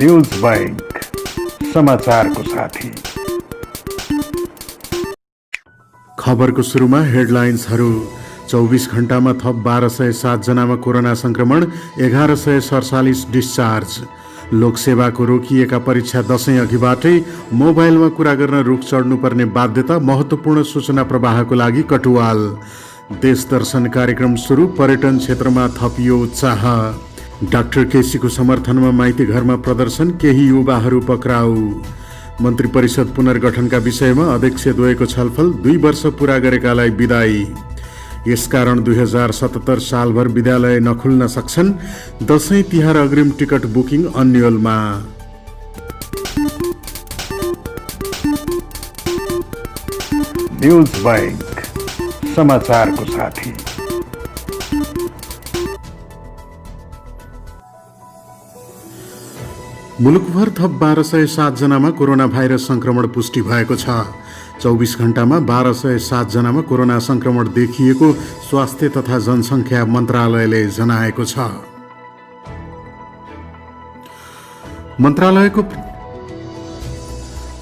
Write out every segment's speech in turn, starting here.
News bank समाचारको साथी। खबरको सुरुमा हेडलाइन्सहरू। 24 घण्टामा थप 1207 जनामा कोरोना संक्रमण, 1147 डिस्चार्ज। लोकसेवाको रोकिएका परीक्षा दशैं अघिबाटै मोबाइलमा कुरा गर्न रुख चढ्नुपर्ने बाध्यता, महत्त्वपूर्ण सूचना प्रवाहको लागि कटुवाल। देश दर्शन कार्यक्रम सुरु, पर्यटन क्षेत्रमा थपियो उत्साह। डाक्टर केसीको समर्थनमा माइती घरमा प्रदर्शन, केही युवाहरू पक्राउ। मन्त्री परिषद पुनर्गठनका विषयमा अध्यक्षद्वयको छलफल, 2 वर्ष पूरा गरेकालाई बिदाई। यसकारण 2077 सालभर विद्यालय नखुल्न सक्छन्। दशैं तिहार अग्रिम टिकट बुकिङ अन्यलमा। न्यूज बैंक समाचारको साथी। मुलुकभर थप 1207 जनामा कोरोना भाइरस संक्रमण पुष्टि भएको छ। 24 घण्टामा 1207 जनामा कोरोना संक्रमण देखिएको स्वास्थ्य तथा जनसङ्ख्या मन्त्रालयले जनाएको छ।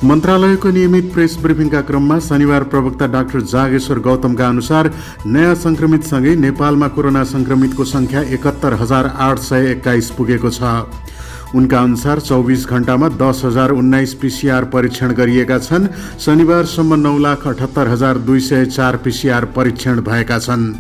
मन्त्रालयको नियमित प्रेस ब्रिफिङका क्रममा शनिबार प्रवक्ता डाक्टर जागेश्वर गौतमका अनुसार नयाँ संक्रमितसँगै नेपालमा कोरोना संक्रमितको संख्या 71,821 पुगेको छ। उनका अनुसार 24 घण्टामा 10,019 पीसीआर परीक्षण गरिएका छन्। शनिबारसम्म 9,78,204 पीसीआर परीक्षण भएका छन्।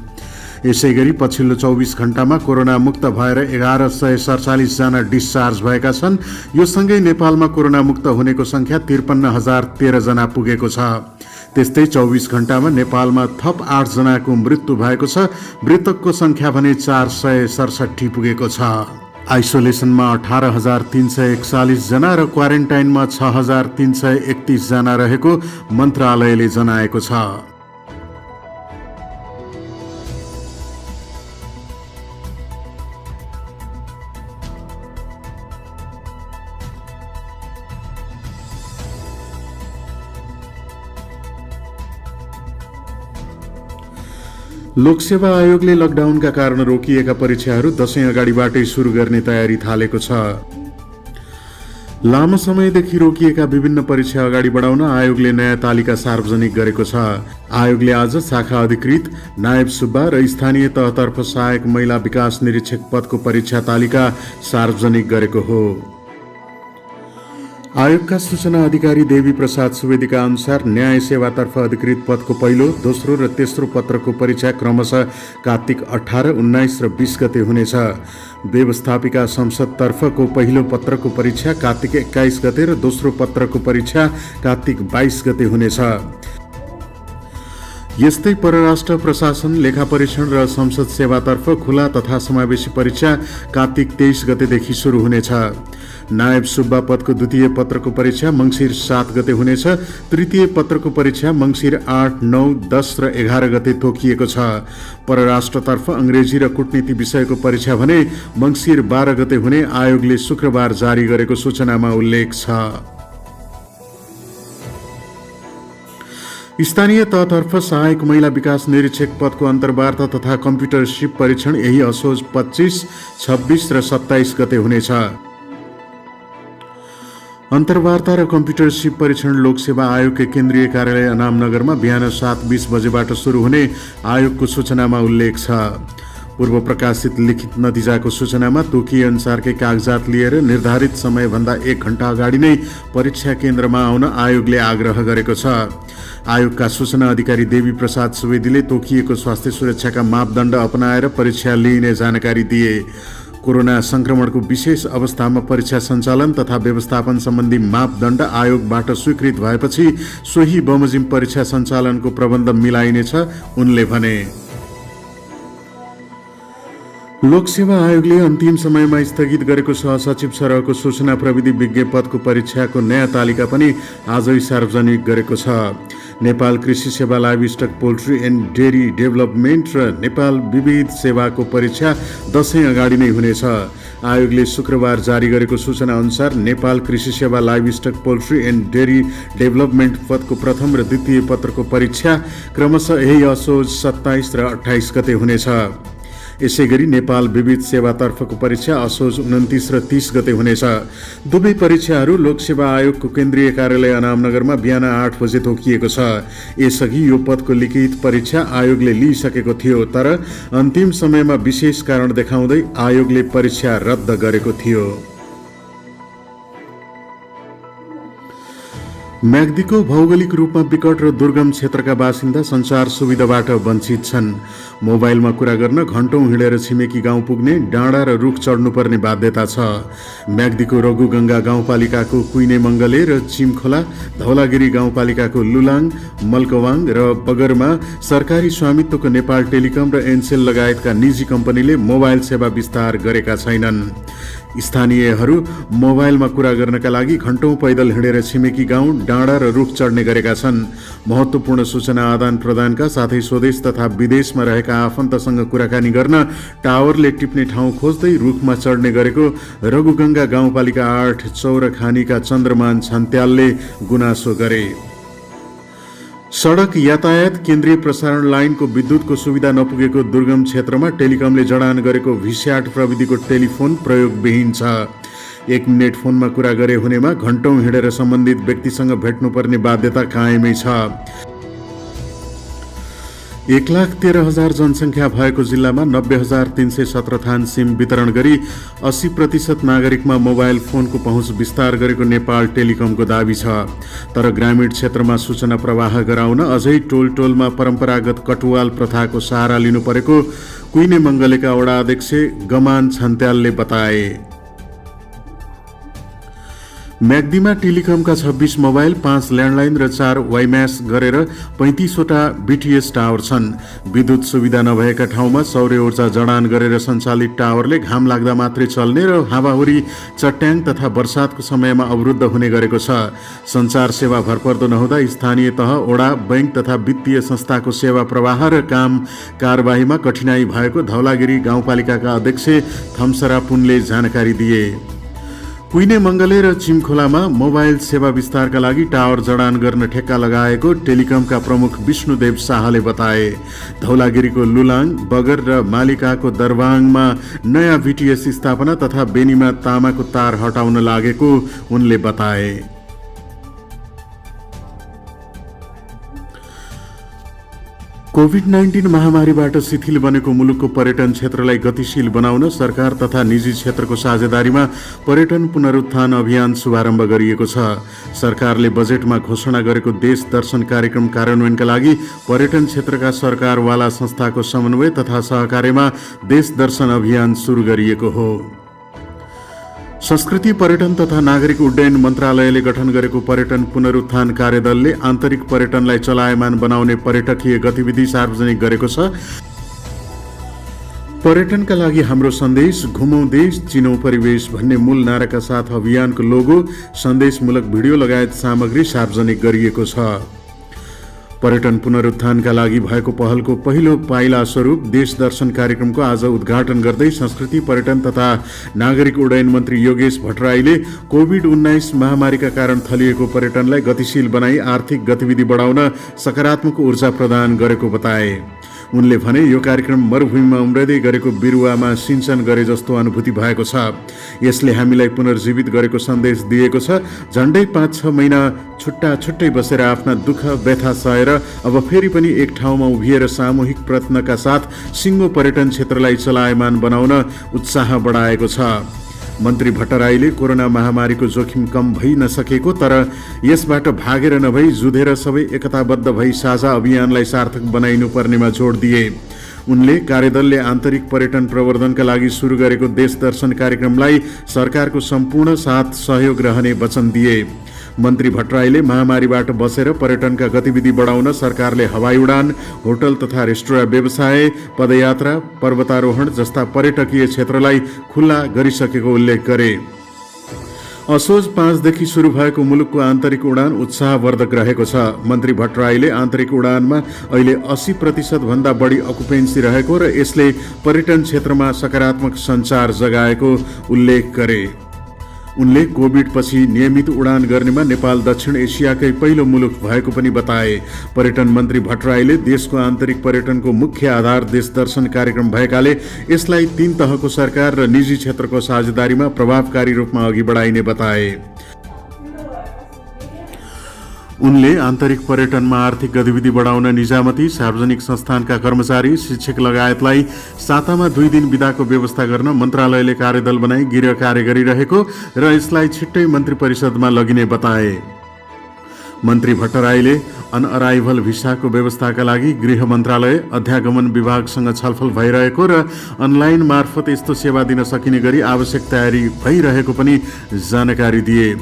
यसैगरी पछिल्लो 24 घण्टामा कोरोना मुक्त भएर 1147 जना डिस्चार्ज भएका छन्। यो सँगै नेपालमा कोरोना मुक्त हुनेको संख्या 53,013 जना पुगेको छ। त्यस्तै 24 घण्टामा नेपालमा थप 8 जनाको मृत्यु भएको छ। मृतकको संख्या भने 467 पुगेको छ। आइसोलेसनमा 18,341 जना र क्वारेन्टाइनमा 6,331 जना रहेको मन्त्रालयले जनाएको छ। लोकसेवा आयोगले लकडाउनका कारण रोकिएका परीक्षाहरू दशैं अगाडिबाटै सुरु गर्ने तयारी थालेको छ। लामो समयदेखि रोकिएका विभिन्न परीक्षा अगाडि बढाउन आयोगले नयाँ तालिका सार्वजनिक गरेको छ। आयोगले आज शाखा अधिकृत, नायब सुब्बा र स्थानीय तहतर्फ सहायक महिला विकास निरीक्षक पदको परीक्षा तालिका सार्वजनिक गरेको हो। आयोगका सूचना अधिकारी देवी प्रसाद सुवेदीका अनुसार न्याय सेवातर्फ अधिकृत पदको पहिलो, दोस्रो र तेस्रो पत्रको परीक्षा क्रमशः कार्तिक 18, 19 र 20 गते हुनेछ। व्यवस्थापिका संसदतर्फको पहिलो पत्रको परीक्षा कार्तिक 21 गते र दोस्रो पत्रको परीक्षा कार्तिक 22 गते हुनेछ। यस्तै परराष्ट्र प्रशासन, लेखा परीक्षण र संसद सेवातर्फ खुला तथा समावेशी परीक्षा कार्तिक 23 गतेदेखि सुरु हुनेछ। नायब सुब्बा पदको द्वितीय पत्रको परीक्षा मङ्सिर 7 गते हुनेछ। तृतीय पत्रको परीक्षा मङ्सिर 8, 9, 10 र 11 गते तोकिएको छ। परराष्ट्रतर्फ अंग्रेजी र कूटनीति विषयको परीक्षा भने मङ्सिर 12 गते हुने आयोगले शुक्रबार जारी गरेको सूचनामा उल्लेख छ। स्थानीय तहतर्फ सहायक महिला विकास निरीक्षक पदको अन्तर्वार्ता तथा कम्प्युटरसिप परीक्षण यही असोज 25, 26 र 27 गते हुनेछ। अन्तर्वार्ता र कम्प्युटरसिप परीक्षण लोकसेवा आयोगकै केन्द्रीय कार्यालय अनामनगरमा बिहान 7:20 बजेबाट सुरु हुने आयोगको सूचनामा उल्लेख छ। पूर्व प्रकाशित लिखित नतिजाको सूचनामा तोकिए अनुसारकै कागजात लिएर निर्धारित समयभन्दा 1 घण्टा अगाडि नै परीक्षा केन्द्रमा आउन आयोगले आग्रह गरेको छ। आयोगका सूचना अधिकारी देवी प्रसाद सुवेदीले तोकिएको स्वास्थ्य सुरक्षाका मापदण्ड अपनाएर परीक्षा लिइने जानकारी दिए। कोरोना संक्रमणको विशेष अवस्थामा परीक्षा सञ्चालन तथा व्यवस्थापन सम्बन्धी मापदण्ड आयोगबाट स्वीकृत भएपछि सोही बमोजिम परीक्षा सञ्चालनको प्रबन्ध मिलाइनेछ, उनले भने। लोकसेवा आयोगले अन्तिम समयमा स्थगित गरेको सहसचिव सरहको सूचना प्रविधि विज्ञ पदको परीक्षाको नयाँ तालिका पनि आजै सार्वजनिक गरेको छ। नेपाल कृषि सेवा, livestock, poultry and dairy development र नेपाल विविध सेवाको परीक्षा दशैं अगाडि नै हुनेछ। आयोगले शुक्रबार जारी गरेको सूचना अनुसार नेपाल कृषि सेवा, livestock, poultry and dairy development पदको प्रथम र द्वितीय पत्रको परीक्षा क्रमशः यही असोज 27 र 28 गते हुनेछ। यसैगरी नेपाल विविध सेवातर्फको परीक्षा असोज 29 र 30 गते हुनेछ। दुवै परीक्षाहरू लोकसेवा आयोगको केन्द्रीय कार्यालय अनामनगरमा बिहान 8 बजे तोकिएको छ। यसअघि यो पदको लिखित परीक्षा आयोगले लिइसकेको थियो, तर अन्तिम समयमा विशेष कारण देखाउँदै आयोगले परीक्षा रद्द गरेको थियो। म्याग्दीको भौगोलिक रूपमा विकट र दुर्गम क्षेत्रका बासिन्दा सञ्चार सुविधाबाट वञ्चित छन्। मोबाइलमा कुरा गर्न घण्टौं हिँडेर छिमेकी गाउँ पुग्ने, डाँडा र रुख चढ्नुपर्ने बाध्यता छ। म्याग्दीको रघुगङ्गा गाउँपालिकाको कुइने मङ्गले र चिमखोला, धौलागिरी गाउँपालिकाको लुलाङ, मल्कवाङ र बगरमा सरकारी स्वामित्वको नेपाल टेलिकम र एनसेल लगायतका निजी कम्पनीले मोबाइल सेवा विस्तार गरेका छैनन्। स्थानीयहरू मोबाइलमा कुरा गर्नका लागि घण्टौं पैदल हिँडेर छिमेकी गाउँ, डाँडा र रुख चढ्ने गरेका छन्। महत्त्वपूर्ण सूचना आदान प्रदानका साथै स्वदेश तथा विदेशमा रहेका आफन्तसँग कुराकानी गर्न टावरले टिप्ने ठाउँ खोज्दै रुखमा चढ्ने गरेको रघुगङ्गा गाउँपालिका 8 चौरखानीका चन्द्रमान छन्त्यालले गुनासो गरे। सडक यातायात केन्द्रीय प्रसारण लाइनको विद्युतको सुविधा नपुगेको दुर्गम क्षेत्रमा टेलिकमले जडान गरेको भिस्याट प्रविधिको टेलिफोन प्रयोगविहीन छ। 1 मिनेट फोनमा कुरा गरे हुनेमा घण्टौं हिँडेर सम्बन्धित व्यक्तिसँग भेट्नुपर्ने बाध्यता कायमै छ। 1,13,000 जनसङ्ख्या भएको जिल्लामा 90,317 थान सिम वितरण गरी 80% नागरिकमा मोबाइल फोनको पहुँच विस्तार गरेको नेपाल टेलिकमको दाबी छ। तर ग्रामीण क्षेत्रमा सूचना प्रवाह गराउन अझै टोलमा परम्परागत कटुवाल प्रथाको सहारा लिनु परेको कुइने मङ्गलेका वडा अध्यक्ष गमान छन्त्यालले बताए। म्याग्दीमा टेलिकमका 26 मोबाइल, 5 ल्यान्डलाइन र 4 वाइम्यास गरेर 35वटा बीटीएस टावर छन्। विद्युत सुविधा नभएका ठाउँमा सौर्य ऊर्जा जडान गरेर सञ्चालित टावरले घाम लाग्दा मात्रै चल्ने र हावाहुरी, चट्याङ तथा वर्षातको समयमा अवरुद्ध हुने गरेको छ। सञ्चार सेवा भरपर्दो नहुँदा स्थानीय तह, वडा, बैंक तथा वित्तीय संस्थाको सेवा प्रवाह र काम कारबाहीमा कठिनाई भएको धौलागिरी गाउँपालिकाका अध्यक्ष थम्सरा पुनले जानकारी दिए। कुइने मङ्गले र चिमखोलामा मोबाइल सेवा विस्तारका लागि टावर जडान गर्न ठेक्का लगाएको टेलिकमका प्रमुख विष्णुदेव शाहले बताए। धौलागिरीको लुलाङ, बगर र मालिकाको दरबाङमा नयाँ बीटीएस स्थापना तथा बेनीमा तामाको तार हटाउन लागेको उनले बताए। कोभिड-19 महामारीबाट शिथिल बनेको मुलुकको पर्यटन क्षेत्रलाई गतिशील बनाउन सरकार तथा निजी क्षेत्रको साझेदारीमा पर्यटन पुनरुत्थान अभियान शुभारम्भ गरिएको छ। सरकारले बजेटमा घोषणा गरेको देश दर्शन कार्यक्रम कार्यान्वयनका लागि पर्यटन क्षेत्रका सरकारवाला संस्थाको समन्वय तथा सहकार्यमा देश दर्शन अभियान सुरु गरिएको हो। संस्कृति, पर्यटन तथा नागरिक उड्डयन मन्त्रालयले गठन गरेको पर्यटन पुनरुत्थान कार्यदलले आन्तरिक पर्यटनलाई चलायमान बनाउने पर्यटकीय गतिविधि सार्वजनिक गरेको छ। पर्यटनका लागि हाम्रो सन्देश, घुमौं देश, चिनौं परिवेश भन्ने मूल नाराका साथ अभियानको लोगो, सन्देशमूलक भिडियो लगायत सामग्री सार्वजनिक गरिएको छ। पर्यटन पुनरुत्थानका लागि भएको पहलको पहिलो पाइला स्वरूप देश दर्शन कार्यक्रमको आज उद्घाटन गर्दै संस्कृति, पर्यटन तथा नागरिक उड्डयन मन्त्री योगेश भट्टराईले कोभिड-19 महामारीका कारण थलिएको पर्यटनलाई गतिशील बनाई आर्थिक गतिविधि बढाउन सकारात्मक ऊर्जा प्रदान गरेको बताए। उनले भने यो कार्यक्रम मरुभूमिमा उम्रदै गरेको बिरुवामा सिंचन गरे जस्तो अनुभूति भएको छ। यसले हामीलाई पुनर्जीवित गरेको सन्देश दिएको छ। झण्डै 5-6 महिना छुट्टै बसेर आफ्ना दुःख व्यथा सहेर अब फेरि पनि एक ठाउँमा उभिएर सामूहिक प्रयत्नका साथ सिङ्गो पर्यटन क्षेत्रलाई चलायमान बनाउन उत्साह बढाएको छ। मन्त्री भट्टराईले कोरोना महामारीको जोखिम कम भइ नसकेको तर यसबाट भागेर नभई जुधेर सबै एकताबद्ध भई साझा अभियानलाई सार्थक बनाइनु पर्नेमा जोड दिए। उनले कार्यदलले आन्तरिक पर्यटन प्रवर्धनका लागि सुरु गरेको देश दर्शन कार्यक्रमलाई सरकारको सम्पूर्ण साथ सहयोग रहने वचन दिए। मन्त्री भट्टराईले महामारीबाट बसेर पर्यटनका गतिविधि बढाउन सरकारले हवाई उडान, होटल तथा रेस्टुरेन्ट व्यवसाय, पदयात्रा, पर्वतारोहण जस्ता पर्यटकीय क्षेत्रलाई खुल्ला गरिसकेको उल्लेख गरे। असोज 5 देखि सुरु भएको मुलुकको आन्तरिक उडान उत्साहवर्धक रहेको छ। मन्त्री भट्टराईले आन्तरिक उडानमा अहिले 80% भन्दा बढी अकुपेन्सी रहेको र यसले पर्यटन क्षेत्रमा सकारात्मक सञ्चार जगाएको उल्लेख गरे। उनले कोभिडपछि नियमित उडान गर्नेमा नेपाल दक्षिण एसियाकै पहिलो मुलुक भएको पनि बताए। पर्यटन मन्त्री भट्टराईले देशको आन्तरिक पर्यटनको मुख्य आधार देश दर्शन कार्यक्रम भएकाले यसलाई 3 तहको सरकार र निजी क्षेत्रको साझेदारीमा प्रभावकारी रूपमा अघि बढाइने बताए। उनले आन्तरिक पर्यटनमा आर्थिक गतिविधि बढाउन निजामती, सार्वजनिक संस्थानका कर्मचारी, शिक्षक लगायतलाई सातामा 2 दिन बिदाको व्यवस्था गर्न मन्त्रालयले कार्यदल बनाई गृह कार्य गरिरहेको र यसलाई छिट्टै मन्त्री परिषदमा लगिने बताए। मन्त्री भट्टराईले अनअराइभल भिसाको व्यवस्थाका लागि गृह मन्त्रालय, अध्यागमन विभागसँग छलफल भइरहेको र अनलाइन मार्फत यस्तो सेवा दिन सकिने गरी आवश्यक तयारी भइरहेको पनि जानकारी दिए।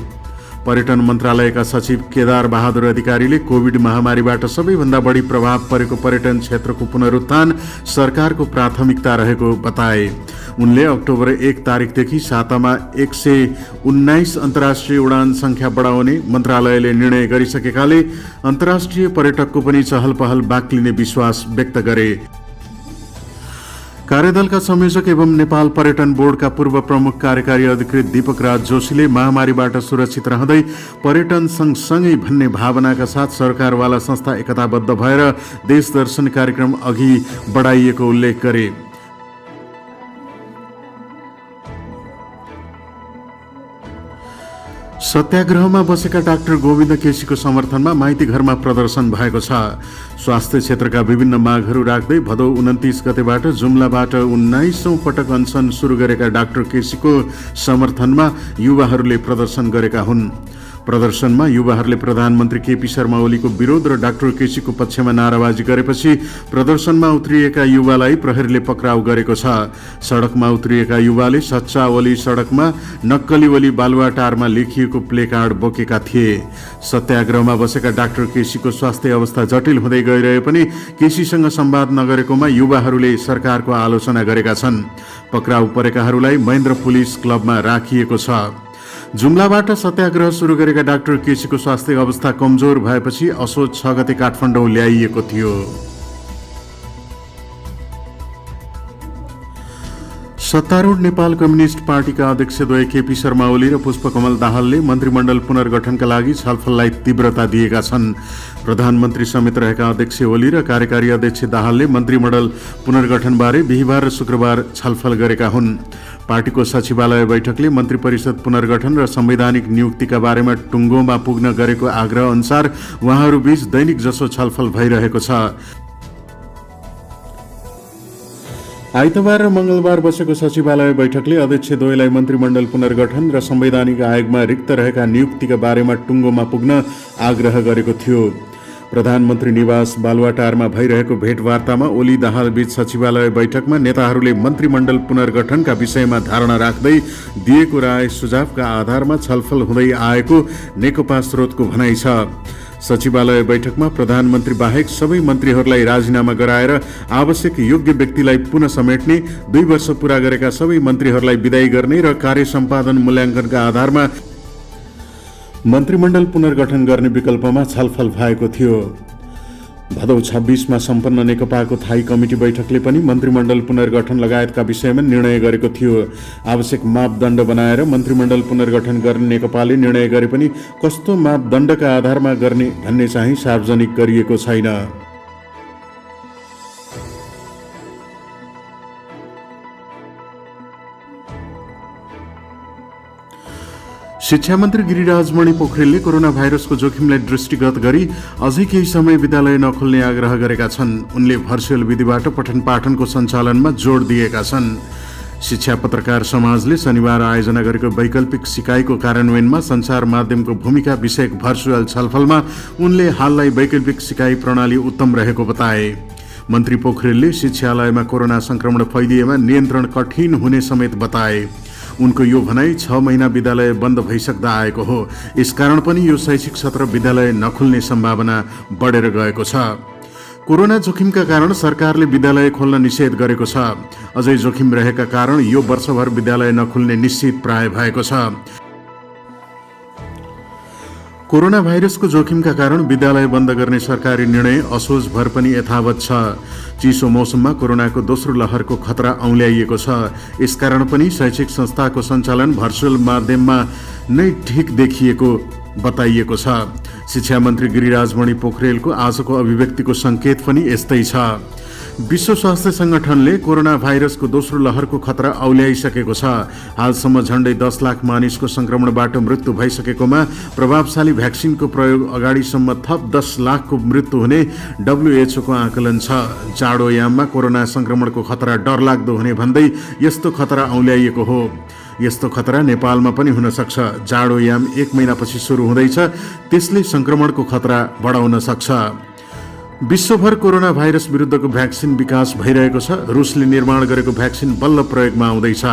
पर्यटन मन्त्रालयका सचिव केदार बहादुर अधिकारीले कोभिड महामारीबाट सबैभन्दा बढी प्रभाव परेको पर्यटन क्षेत्रको पुनरुत्थान सरकारको प्राथमिकता रहेको बताए। उनले अक्टोबर 1 तारिकदेखि सातामा 119 अन्तर्राष्ट्रिय उडान संख्या बढाउने मन्त्रालयले निर्णय गरिसकेकाले अन्तर्राष्ट्रिय पर्यटकको पनि चहल पहल बाक्लिने विश्वास व्यक्त गरे। कार्यदलका संयोजक एवं नेपाल पर्यटन बोर्डका पूर्व प्रमुख कार्यकारी अधिकृत दीपक राज जोशीले महामारीबाट सुरक्षित रहँदै पर्यटन सँगसँगै भन्ने भावनाका साथ सरकारवाला संस्था एकताबद्ध भएर देश दर्शन कार्यक्रम अघि बढाइएको उल्लेख गरे। सत्याग्रहमा बसेका डाक्टर गोविन्द केसीको समर्थनमा माइती घरमा प्रदर्शन भएको छ। स्वास्थ्य क्षेत्रका विभिन्न मागहरू राख्दै भदौ 29 गतेबाट जुम्लाबाट 19औं पटक अनसन सुरु गरेका डाक्टर केसीको समर्थनमा युवाहरूले प्रदर्शन गरेका हुन्। प्रदर्शनमा युवाहरूले प्रधानमन्त्री केपी शर्मा ओलीको विरोध र डाक्टर केसीको पक्षमा नाराबाजी गरेपछि प्रदर्शनमा उत्रिएका युवालाई प्रहरीले पक्राउ गरेको छ। सडकमा उत्रिएका युवाले सच्चा ओली सडकमा नक्कली ओली बालुवाटारमा लेखिएको प्लेकार्ड बोकेका थिए। सत्याग्रहमा बसेका डाक्टर केसीको स्वास्थ्य अवस्था जटिल हुँदै गइरहे पनि केसीसँग संवाद नगरेकोमा युवाहरूले सरकारको आलोचना गरेका छन्। पक्राउ परेकाहरूलाई महेन्द्र पुलिस क्लबमा राखिएको छ। जुम्लाबाट सत्याग्रह सुरु गरेका डाक्टर केसीको स्वास्थ्य अवस्था कमजोर भएपछि असोज 6 गते काठमाडौँ ल्याइएको थियो। सत्तारूढ नेपाल कम्युनिस्ट पार्टीका अध्यक्षद्वय केपी शर्मा ओली र पुष्पकमल दाहालले मन्त्रीमण्डल पुनर्गठनका लागि छलफललाई तीव्रता दिएका छन्। प्रधानमन्त्री समेत रहेका अध्यक्ष ओली र कार्यकारी अध्यक्ष दाहालले मन्त्रीमण्डल पुनर्गठनबारे बिहिबार र शुक्रबार छलफल गरेका हुन्। पार्टीको सचिवालय बैठकले मन्त्री परिषद पुनर्गठन र संवैधानिक नियुक्तिका बारेमा टुङ्गोमा पुग्न गरेको आग्रह अनुसार उहाँहरूबीच दैनिक जसो छलफल भइरहेको छ। आइतबार र मंगलबार बसेको सचिवालय बैठकले अध्यक्षद्वयलाई मन्त्रीमण्डल पुनर्गठन र संवैधानिक आयोगमा रिक्त रहेका नियुक्तिका बारेमा टुङ्गोमा पुग्न आग्रह गरेको थियो। प्रधानमन्त्री निवास बालुवाटारमा भइरहेको भेटवार्तामा ओली दाहाल बीच सचिवालय बैठकमा नेताहरूले मन्त्रीमण्डल पुनर्गठनका विषयमा धारणा राख्दै दिएको राय सुझावका आधारमा छलफल हुँदै आएको नेकपा स्रोतको भनाइ छ। सचिवालय बैठकमा प्रधानमन्त्री बाहेक सबै मन्त्रीहरूलाई राजीनामा गराएर आवश्यक योग्य व्यक्तिलाई पुनः समेट्ने, 2 वर्ष पूरा गरेका सबै मन्त्रीहरूलाई विदायी गर्ने र कार्य सम्पादन मूल्याङ्कनका आधारमा मन्त्रीमण्डल पुनर्गठन गर्ने विकल्पमा छलफल भएको थियो। भदौ 26मा सम्पन्न नेकपाको थाई कमिटी बैठकले पनि मन्त्रीमण्डल पुनर्गठन लगायतका विषयमा निर्णय गरेको थियो। आवश्यक मापदण्ड बनाएर मन्त्रीमण्डल पुनर्गठन गर्ने नेकपाले निर्णय गरे पनि कस्तो मापदण्डका आधारमा गर्ने भन्ने चाहिँ सार्वजनिक गरिएको छैन। शिक्षा मन्त्री गिरिराजमणि पोखरेलले कोरोना भाइरसको जोखिमलाई दृष्टिगत गरी अझै केही समय विद्यालय नखोल्ने आग्रह गरेका छन्। उनले भर्चुअल विधिबाट पठन पाठनको सञ्चालनमा जोड दिएका छन्। शिक्षा पत्रकार समाजले शनिबार आयोजना गरेको वैकल्पिक सिकाइको कार्यान्वयनमा सञ्चार माध्यमको भूमिका विषयक भर्चुअल छलफलमा उनले हाललाई वैकल्पिक सिकाइ प्रणाली उत्तम रहेको बताए। मन्त्री पोखरेलले शिक्षालयमा कोरोना संक्रमण फैलिएमा नियन्त्रण कठिन हुने समेत बताए। उनको यो भनाइ 6 महिना विद्यालय बन्द भइसक्दा आएको हो। यसकारण पनि यो शैक्षिक सत्र विद्यालय नखुल्ने सम्भावना बढेर गएको छ। कोरोना जोखिमका कारण सरकारले विद्यालय खोल्न निषेध गरेको छ। अझै जोखिम रहेका कारण यो वर्षभर विद्यालय नखुल्ने निश्चित प्राय भएको छ। कोरोना भाइरसको जोखिमका कारण विद्यालय बन्द गर्ने सरकारी निर्णय असोजभर पनि यथावत छ। चिसो मौसममा कोरोनाको दोस्रो लहरको खतरा औल्याइएको छ। यसकारण पनि शैक्षिक संस्थाको सञ्चालन भर्चुअल माध्यममा नै ठिक देखिएको बताइएको छ। शिक्षा मन्त्री गिरिराजमणि पोखरेलको आजको अभिव्यक्तिको सङ्केत पनि यस्तै छ। विश्व स्वास्थ्य संगठनले कोरोना भाइरसको दोस्रो लहरको खतरा औल्याइसकेको छ। हालसम्म झण्डै 10 लाख मानिसको संक्रमणबाट मृत्यु भइसकेकोमा प्रभावशाली भ्याक्सिनको प्रयोग अगाडिसम्म थप 10 लाखको मृत्यु हुने WHO को आकलन छ। जाडोयाममा कोरोना संक्रमणको खतरा डरलाग्दो हुने भन्दै यस्तो खतरा औल्याइएको हो। यस्तो खतरा नेपालमा पनि हुन सक्छ। जाडोयाम 1 महिनापछि सुरु हुँदैछ, त्यसले संक्रमणको खतरा बढाउन सक्छ। विश्वभर कोरोना भाइरस विरुद्धको भ्याक्सिन विकास भइरहेको छ। रुसले निर्माण गरेको भ्याक्सिन बल्ल प्रयोगमा आउँदैछ।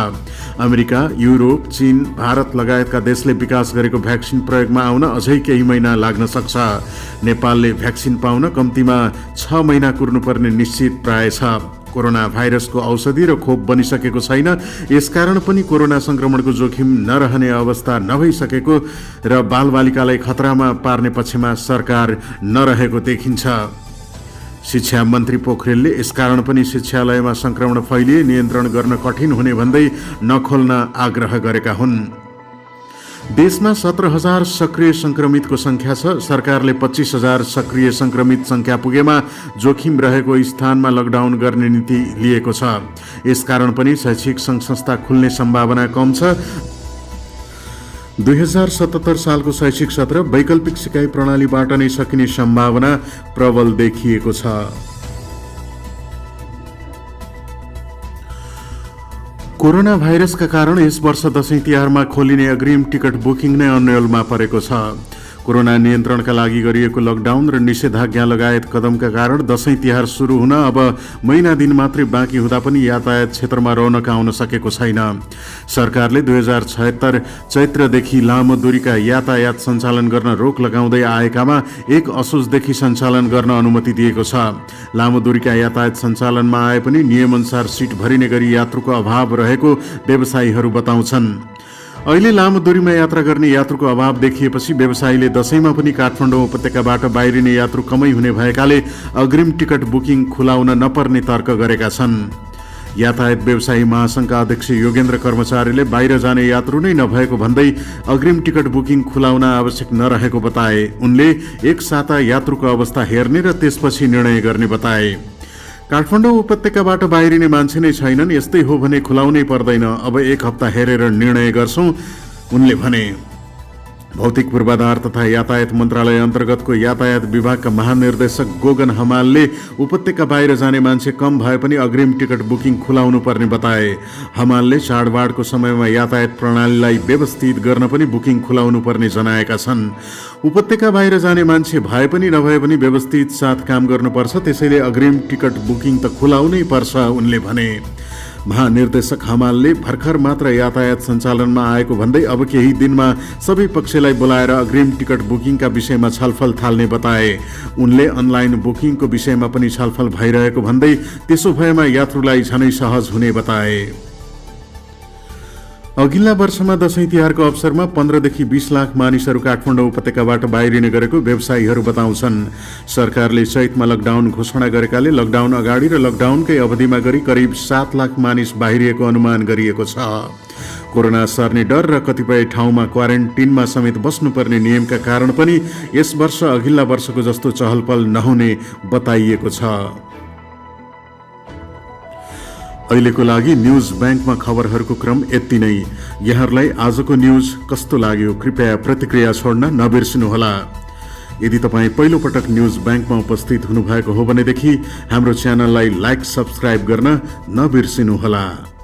अमेरिका, युरोप, चीन, भारत लगायतका देशले विकास गरेको भ्याक्सिन प्रयोगमा आउन अझै केही महिना लाग्न सक्छ। नेपालले भ्याक्सिन पाउन कम्तीमा 6 महिना कुर्नुपर्ने निश्चित प्राय छ। कोरोना भाइरसको औषधि र खोप बनिसकेको छैन। यसकारण पनि कोरोना संक्रमणको जोखिम नरहने अवस्था नभइसकेको र बालबालिकालाई खतरामा पार्ने पक्षमा सरकार नरहेको देखिन्छ। शिक्षा मन्त्री पोखरेलले यसकारण पनि शिक्षालयमा संक्रमण फैलिए नियन्त्रण गर्न कठिन हुने भन्दै नखोल्न आग्रह गरेका हुन्। देशमा 17,000 सक्रिय संक्रमितको संख्या छ। सरकारले 25,000 सक्रिय संक्रमित संख्या पुगेमा जोखिम रहेको स्थानमा लकडाउन गर्ने नीति लिएको छ। यसकारण पनि शैक्षिक संघ संस्था खुल्ने सम्भावना कम छ। 2077 सालको शैक्षिक सत्र वैकल्पिक सिकाइ प्रणालीबाट नै सकिने सम्भावना प्रबल देखिएको छ। कोरोना भाइरसका कारण यस वर्ष दशैं तिहारमा खोलिने अग्रिम टिकट बुकिङ नै अन्यलमा परेको छ। कोरोना नियन्त्रणका लागि गरिएको लकडाउन र निषेधाज्ञा लगायत कदमका कारण दशैं तिहार सुरु हुन अब महिना दिन मात्रै बाँकी हुँदा पनि यातायात क्षेत्रमा रौनक आउन सकेको छैन। सरकारले 2076 चैत्रदेखि लामो दूरीका यातायात सञ्चालन गर्न रोक लगाउँदै आएकामा 1 असोजदेखि सञ्चालन गर्न अनुमति दिएको छ। लामो दूरीका यातायात सञ्चालनमा आए पनि नियमअनुसार सिट भरिने गरी यात्रुको अभाव रहेको व्यवसायीहरू बताउँछन्। अहिले लामो दूरीमा यात्रा गर्ने यात्रुको अभाव देखिएपछि व्यवसायीले दशैंमा पनि काठमाडौँ उपत्यकाबाट बाहिरिने यात्रु कमै हुने भएकाले अग्रिम टिकट बुकिङ खुलाउन नपर्ने तर्क गरेका छन्। यातायात व्यवसायी महासङ्घका अध्यक्ष योगेन्द्र कर्मचारीले बाहिर जाने यात्रु नै नभएको भन्दै अग्रिम टिकट बुकिङ खुलाउन आवश्यक नरहेको बताए। उनले एक साता यात्रुको अवस्था हेर्ने र त्यसपछि निर्णय गर्ने बताए। काठमाडौँ उपत्यकाबाट बाहिरिने मान्छे नै छैनन्, यस्तै हो भने खुलाउनै पर्दैन। अब 1 हप्ता हेरेर निर्णय गर्छौं, उनले भने। भौतिक पूर्वाधार तथा यातायात मन्त्रालय अन्तर्गतको यातायात विभागका महानिर्देशक गोगन हमालले उपत्यका बाहिर जाने मान्छे कम भए पनि अग्रिम टिकट बुकिङ खुलाउनु पर्ने बताए। हमालले चाडबाडको समयमा यातायात प्रणालीलाई व्यवस्थित गर्न पनि बुकिङ खुलाउनु पर्ने जनाएका छन्। उपत्यका बाहिर जाने मान्छे भए पनि नभए पनि व्यवस्थित साथ काम गर्नुपर्छ, त्यसैले अग्रिम टिकट बुकिङ त खुलाउनै पर्छ, उनले भने। महानिर्देशक हमालले भर्खर मात्र यातायात सञ्चालनमा आएको भन्दै अब केही दिनमा सबै पक्षलाई बोलाएर अग्रिम टिकट बुकिङका विषयमा छलफल थाल्ने बताए। उनले अनलाइन बुकिङको विषयमा पनि छलफल भइरहेको भन्दै त्यसो भएमा यात्रुलाई झनै सहज हुने बताए। अघिल्ला वर्षमा दशैं तिहारको अवसरमा 15 देखि 20 लाख मानिसहरू काठमाडौँ उपत्यकाबाट बाहिरिने गरेको व्यवसायीहरू बताउँछन्। सरकारले चैतमा लकडाउन घोषणा गरेकाले लकडाउन अगाडि र लकडाउनकै अवधिमा गरी करिब 7 लाख मानिस बाहिरिएको अनुमान गरिएको छ। कोरोना सर्ने डर र कतिपय ठाउँमा क्वारेन्टिनमा समेत बस्नुपर्ने नियमका कारण पनि यस वर्ष अघिल्ला वर्षको जस्तो चहलपहल नहुने बताइएको छ। अहिलेको लागि न्यूज बैंकमा खबरहरूको क्रम यति नै। यहाँहरूलाई आजको न्यूज कस्तो लाग्यो कृपया प्रतिक्रिया छोड्न नबिर्सिनुहोला। यदि तपाईँ पहिलो पटक न्यूज बैंकमा उपस्थित हुनुभएको हो भनेदेखि हाम्रो च्यानललाई लाइक सब्स्क्राइब गर्न नबिर्सिनुहोला।